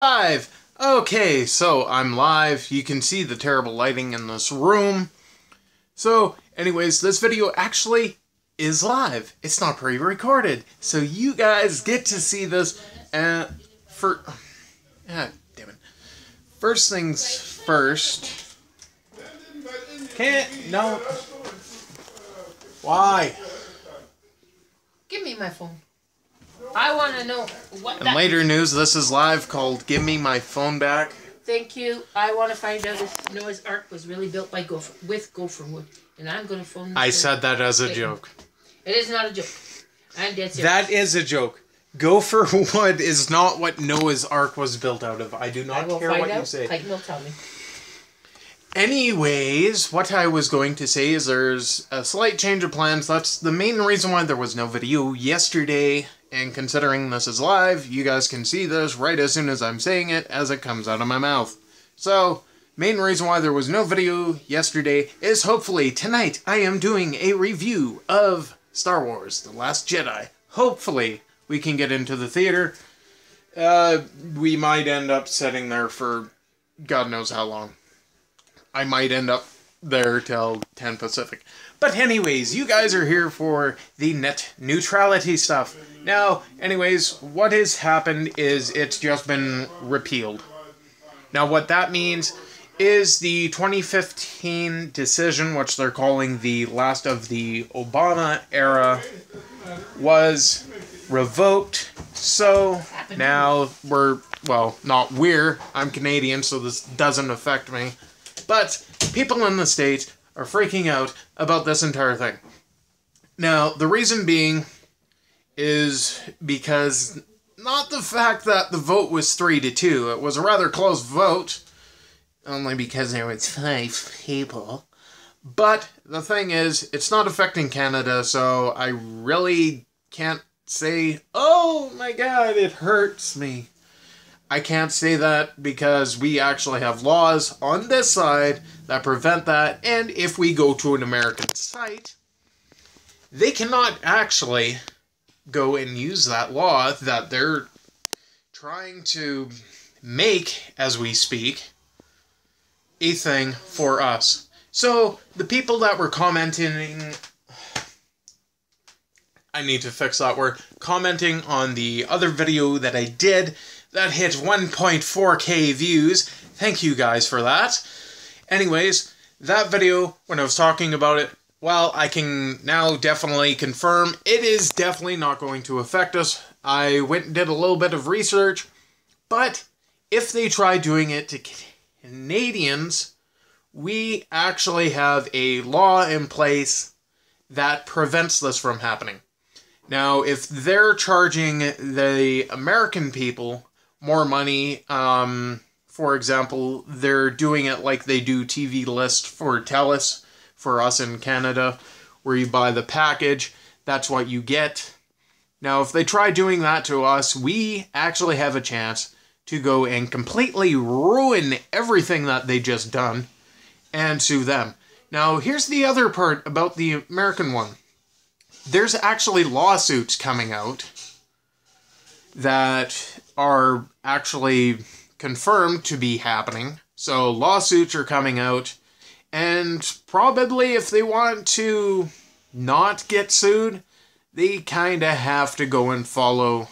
Live! Okay, so I'm live. You can see the terrible lighting in this room. So, anyways, this video actually is live. It's not pre-recorded. So you guys get to see this. God damn it. First things first. No. Why? Give me my phone. I want to know what. In later news, this is live called "Give Me My Phone Back." Thank you. I want to find out if Noah's Ark was really built by gopher wood, and I'm going to phone. I said that as a joke. It is not a joke. I'm dead serious. That is a joke. Gopher wood is not what Noah's Ark was built out of. I do not care what you say. Titan will tell me. Anyways, what I was going to say is there's a slight change of plans. That's the main reason why there was no video yesterday. And considering this is live, you guys can see this right as soon as I'm saying it as it comes out of my mouth. So, main reason why there was no video yesterday is hopefully tonight I am doing a review of Star Wars: The Last Jedi. Hopefully we can get into the theater. We might end up sitting there for God knows how long. I might end up there till 10 Pacific. But anyways, you guys are here for the net neutrality stuff. Now, anyways, what has happened is it's just been repealed. Now, what that means is the 2015 decision, which they're calling the last of the Obama era, was revoked. So now I'm Canadian, so this doesn't affect me. But people in the States are freaking out about this entire thing. Now, the reason being is because not the fact that the vote was 3-2. It was a rather close vote, only because there was 5 people. But the thing is, it's not affecting Canada, so I really can't say, oh my god, it hurts me. I can't say that because we actually have laws on this side that prevent that, and if we go to an American site, they cannot actually go and use that law that they're trying to make, as we speak, a thing for us. So, the people that were commenting... I need to fix that word. Commenting on the other video that I did that hit 1.4k views. Thank you guys for that. Anyways, that video, when I was talking about it, well, I can now definitely confirm it is definitely not going to affect us. I went and did a little bit of research, but if they try doing it to Canadians, we actually have a law in place that prevents this from happening. Now, if they're charging the American people more money, for example, they're doing it like they do TV List for TELUS for us in Canada, where you buy the package, that's what you get. Now, if they try doing that to us, we actually have a chance to go and completely ruin everything that they just done and sue them. Now, here's the other part about the American one. There's actually lawsuits coming out that are actually confirmed to be happening. So lawsuits are coming out, and probably if they want to not get sued, they kind of have to go and follow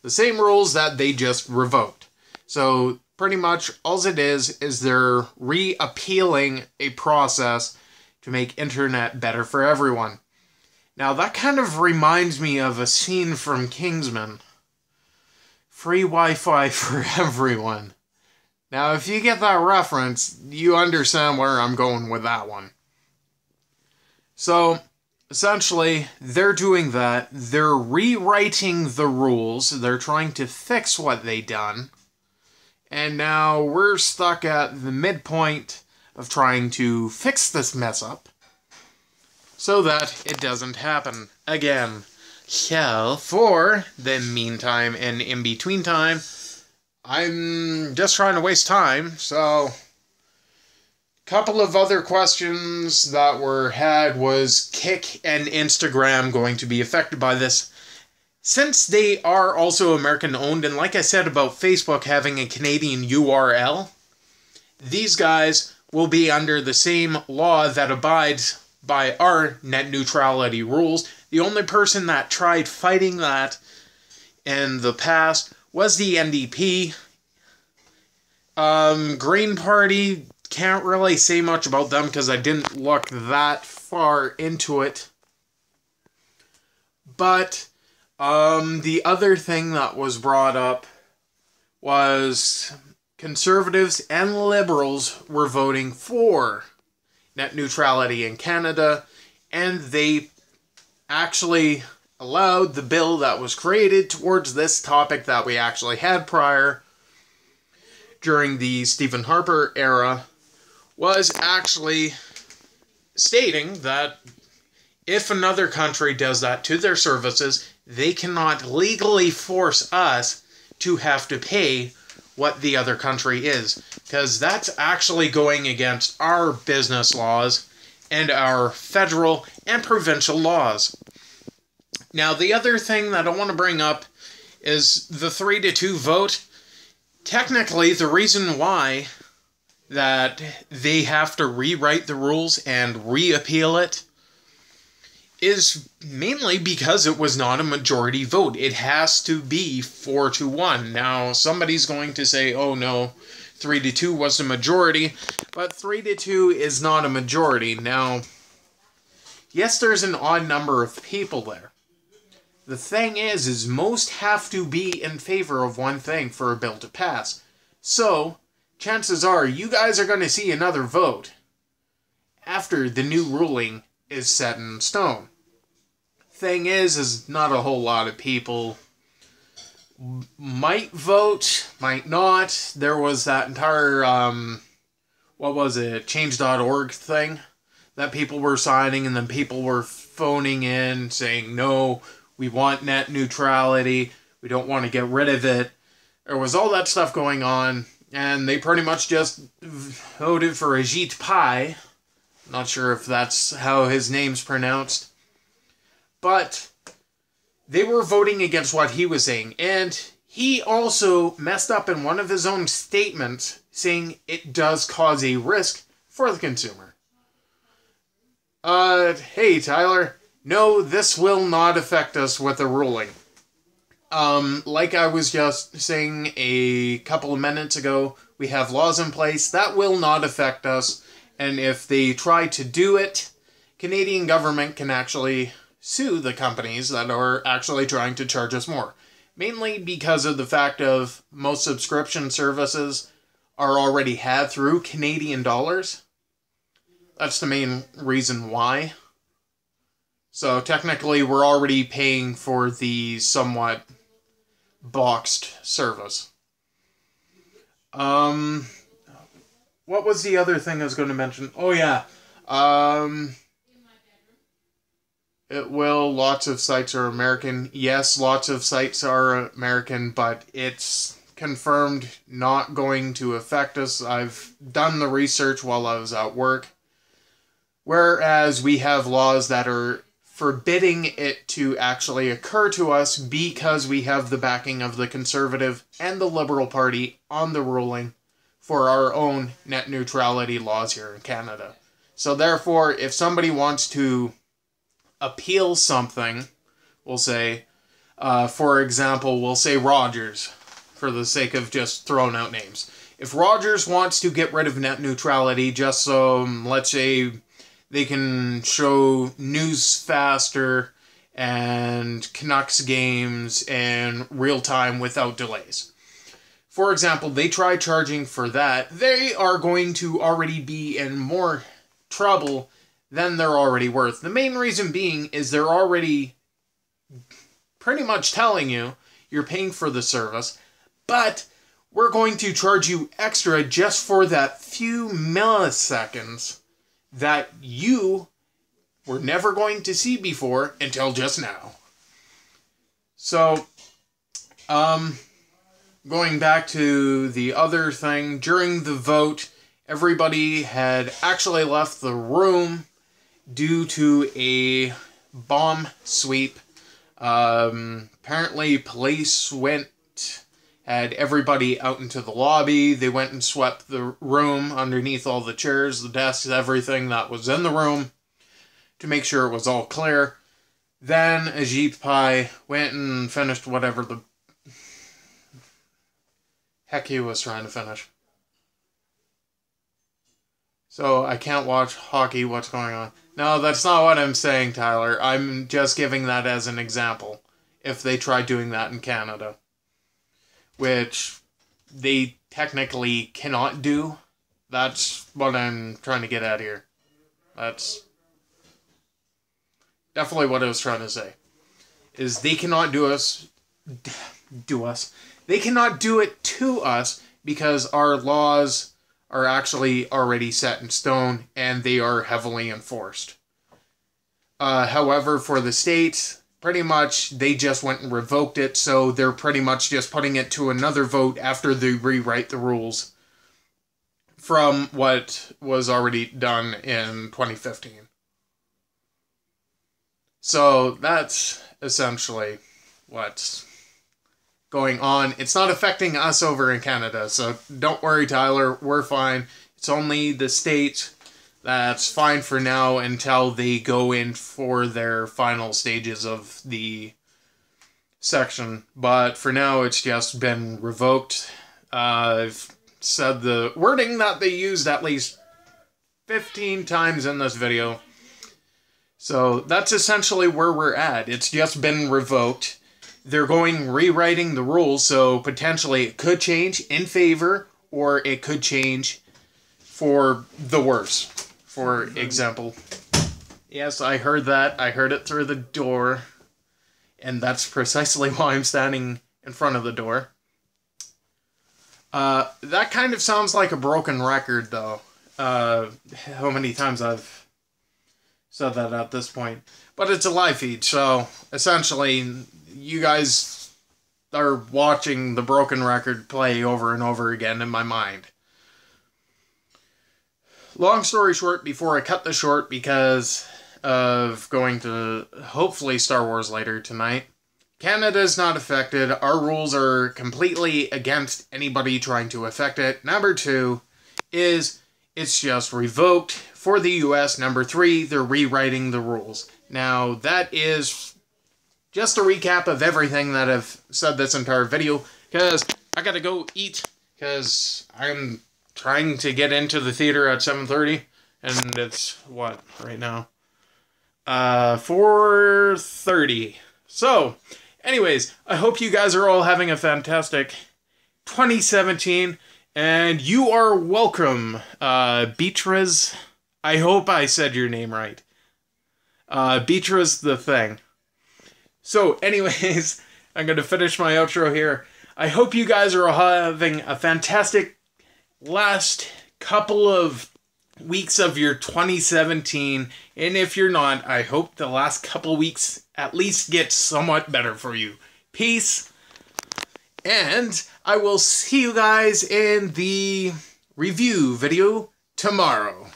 the same rules that they just revoked. So pretty much all it is they're re-appealing a process to make internet better for everyone. Now, that kind of reminds me of a scene from Kingsman. Free Wi-Fi for everyone. Now, if you get that reference, you understand where I'm going with that one. So, essentially, they're doing that. They're rewriting the rules. They're trying to fix what they done. And now we're stuck at the midpoint of trying to fix this mess up so that it doesn't happen again. So, for the meantime and in-between time, I'm just trying to waste time, so... Couple of other questions that were had was Kik and Instagram going to be affected by this? since they are also American owned, and like I said about Facebook having a Canadian URL, these guys will be under the same law that abides by our net neutrality rules. The only person that tried fighting that in the past was the NDP. Green Party, can't really say much about them because I didn't look that far into it. But the other thing that was brought up was Conservatives and Liberals were voting for net neutrality in Canada, and they actually allowed the bill that was created towards this topic that we actually had prior during the Stephen Harper era was actually stating that if another country does that to their services, they cannot legally force us to have to pay what the other country is, because that's actually going against our business laws and our federal and provincial laws. Now, the other thing that I want to bring up is the 3-2 vote. Technically, the reason why that they have to rewrite the rules and reappeal it is mainly because it was not a majority vote. It has to be 4-1. Now, somebody's going to say, oh no, 3-2 was the majority, but 3-2 is not a majority. Now, yes, there's an odd number of people there. The thing is most have to be in favor of one thing for a bill to pass. So, chances are you guys are going to see another vote after the new ruling is set in stone. Thing is not a whole lot of people might vote, might not. There was that entire, change.org thing that people were signing, and then people were phoning in saying, no, we want net neutrality, we don't want to get rid of it. There was all that stuff going on, and they pretty much just voted for Ajit Pai. Not sure if that's how his name's pronounced. But they were voting against what he was saying, and he also messed up in one of his own statements, saying it does cause a risk for the consumer. Hey Tyler, no, this will not affect us with the ruling. Like I was just saying a couple of minutes ago, we have laws in place that will not affect us, and if they try to do it, Canadian government can actually sue the companies that are actually trying to charge us more. Mainly because of the fact of most subscription services are already had through Canadian dollars. That's the main reason why. So technically we're already paying for the somewhat boxed service. What was the other thing I was going to mention? Oh yeah. Lots of sites are American. Yes, lots of sites are American, but it's confirmed not going to affect us. I've done the research while I was at work. Whereas we have laws that are forbidding it to actually occur to us because we have the backing of the Conservative and the Liberal Party on the ruling for our own net neutrality laws here in Canada. So therefore, if somebody wants to appeal something, we'll say, for example, we'll say Rogers, for the sake of just throwing out names. If Rogers wants to get rid of net neutrality just so, let's say, they can show news faster and Canucks games in real time without delays. For example, they try charging for that, they are going to already be in more trouble than they're already worth. The main reason being is they're already pretty much telling you you're paying for the service, but we're going to charge you extra just for that few milliseconds that you were never going to see before until just now. So, going back to the other thing, during the vote, everybody had actually left the room due to a bomb sweep Apparently police had everybody out into the lobby. They went and swept the room underneath all the chairs, the desks, everything that was in the room to make sure it was all clear. Then Ajit Pai went and finished whatever the heck he was trying to finish. So I can't watch hockey. What's going on? No, that's not what I'm saying, Tyler. I'm just giving that as an example. If they tried doing that in Canada. Which they technically cannot do. That's what I'm trying to get at here. That's definitely what I was trying to say. Is they cannot do us. They cannot do it to us because our laws are actually already set in stone and they are heavily enforced. However, for the states, pretty much they just went and revoked it, so they're pretty much just putting it to another vote after they rewrite the rules from what was already done in 2015. So that's essentially what's going on. It's not affecting us over in Canada, so don't worry, Tyler, we're fine. It's only the states that's fine for now until they go in for their final stages of the section. But for now, it's just been revoked. I've said the wording that they used at least 15 times in this video. So that's essentially where we're at. It's just been revoked. They're rewriting the rules, so potentially it could change in favor, or it could change for the worse. For example, yes, I heard that. I heard it through the door, and that's precisely why I'm standing in front of the door. That kind of sounds like a broken record, though. How many times I've said that at this point. But it's a live feed, so essentially you guys are watching the broken record play over and over again in my mind. Long story short, before I cut this short because of going to hopefully Star Wars later tonight, Canada is not affected. Our rules are completely against anybody trying to affect it. Number 2 is it's just revoked. For the US, number 3, they're rewriting the rules. Now, that is just a recap of everything that I've said this entire video, because I gotta go eat, because I'm trying to get into the theater at 7:30, and it's, what, right now? 4:30. So, anyways, I hope you guys are all having a fantastic 2017, and you are welcome, Beatriz. I hope I said your name right. Beatriz the Thing. So, anyways, I'm going to finish my outro here. I hope you guys are having a fantastic last couple of weeks of your 2017. And if you're not, I hope the last couple weeks at least get somewhat better for you. Peace. And I will see you guys in the review video tomorrow.